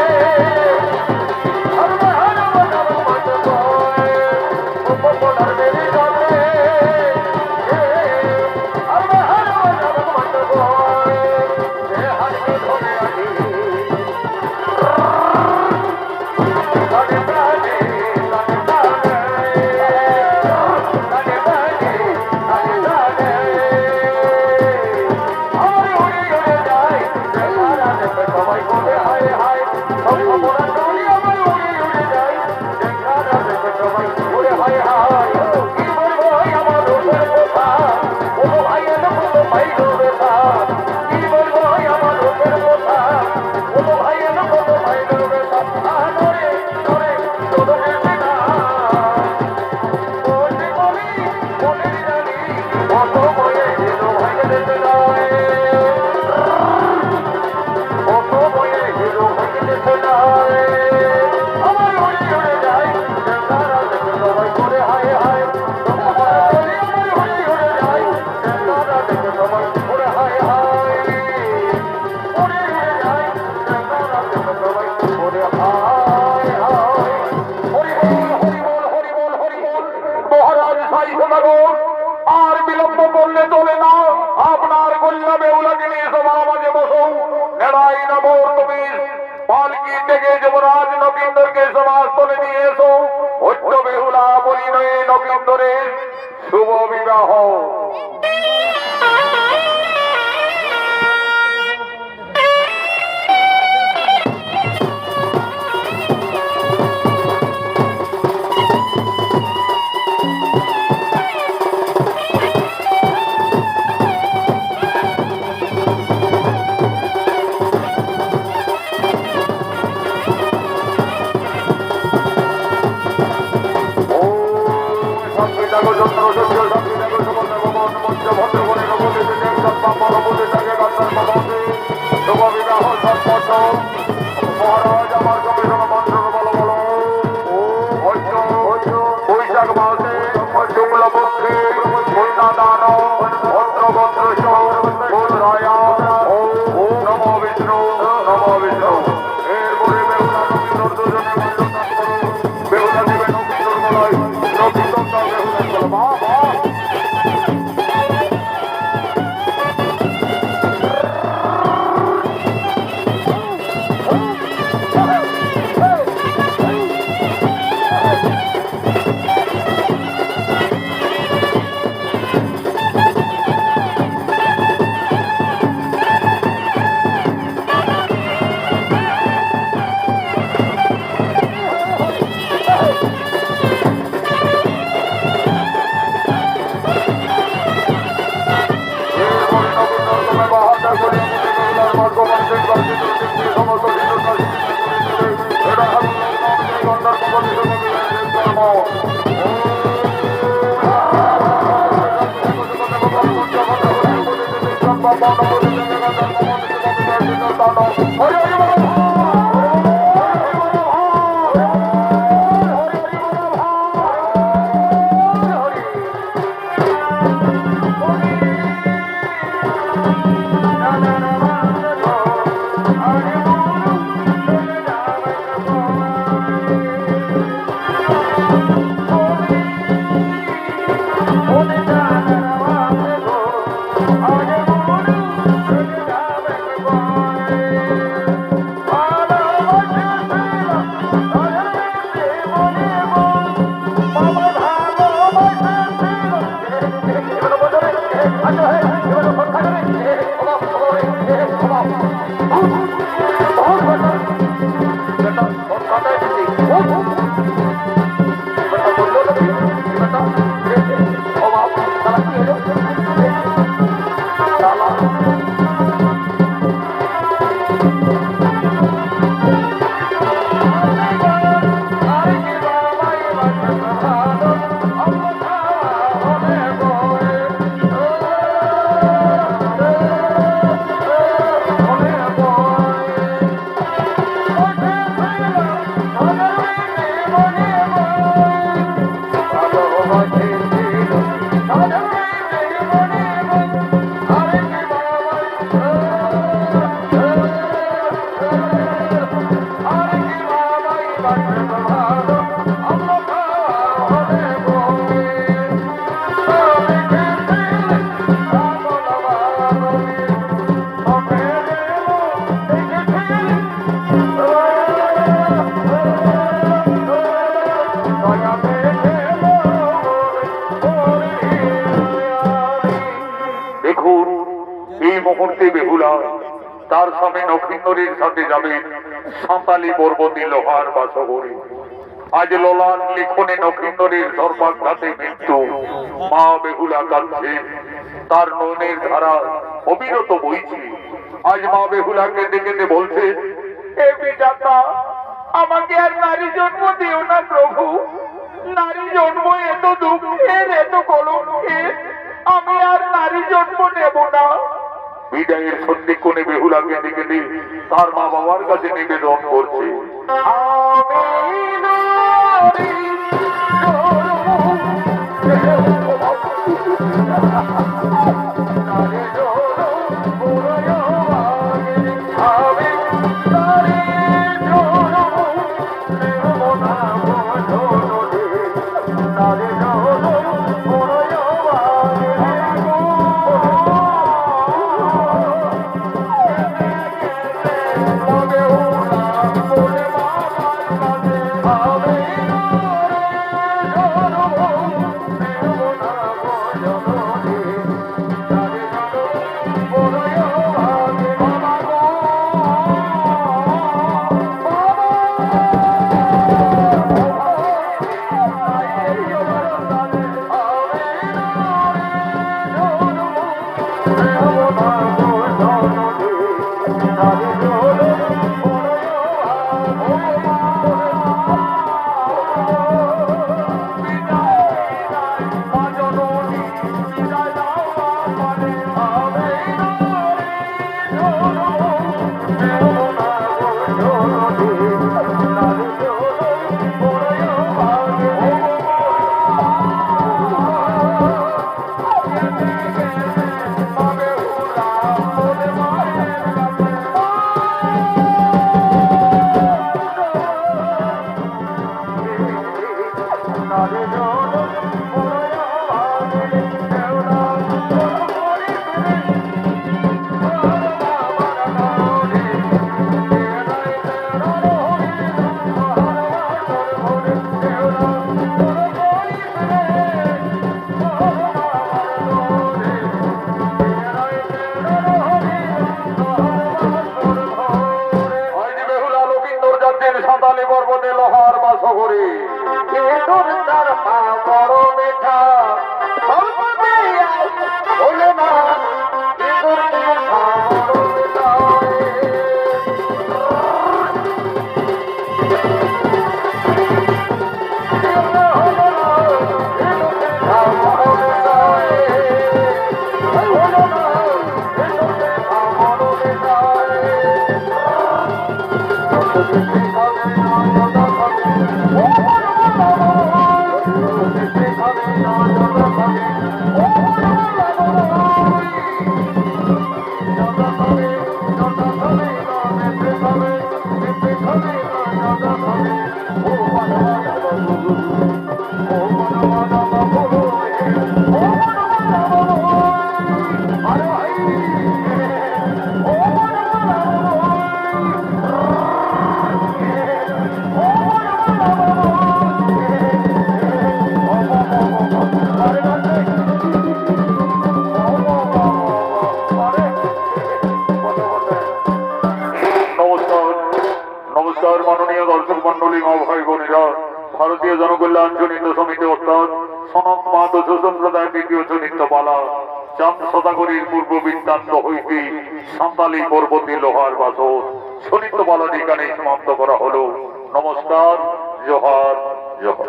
নবীন্দরের শুভ বিবাহ। বৈশাখ মাসে শুক্লপক্ষে কন্যাদান ভদ্রভদ্রয়া নম বিষ্ণু নম বিষ্ণু। এরপরে বেহুলা নবীন্দর দুজনে বেহুলা দেবে নবীন্দর বলায় নবীন্দর বেহুলা মা তার স্বামী নক্ষিন্দরীর সাথে যাবে সাঁতালি পর্বতী লোহার বাসগরে। আজ লোলার লিখনে নক্ষিন্দরীর সর্বাঘাতে মৃত্যু। মা বেহুলা কাঁদছে, তার নয়নের ধারা অবিরত বইছে। আজ মা বেহুলাকে ডেকে বলছে, হে বিধাতা, আমাকে আর নারী জন্ম দিও না প্রভু। নারী জন্ম এত দুঃখের, এত কলঙ্কের, আমি আর নারী জন্ম নেব না। বিদায়ের সন্ধি কোণে বেহুলাকে ডেকে দিয়ে তার মা বাবার কাছে নিবেদন করছে, সাঁতালি পর্বতে লোহার বাসগরে ইঁদুর তার পা বড় মেঠা বলে না ইঁদুর তার পা বড় মেঠা নমস্কার মাননীয় দর্শক মন্ডলী ভাই বোনেরা, ভারতীয় জনকল্যাণ জনিত সমিতি অর্থাৎ সনক মাদস সম্প্রদায় দ্বিতীয় চরিত্র পালা চাঁদ শতাকরীর পূর্ব বৃত্তান্ত হইতে সাঁতালি পর্বতী লোহার বাসর সনিত্য পালাটি এখানে সমাপ্ত করা হলো। নমস্কার, জোহার জোহার।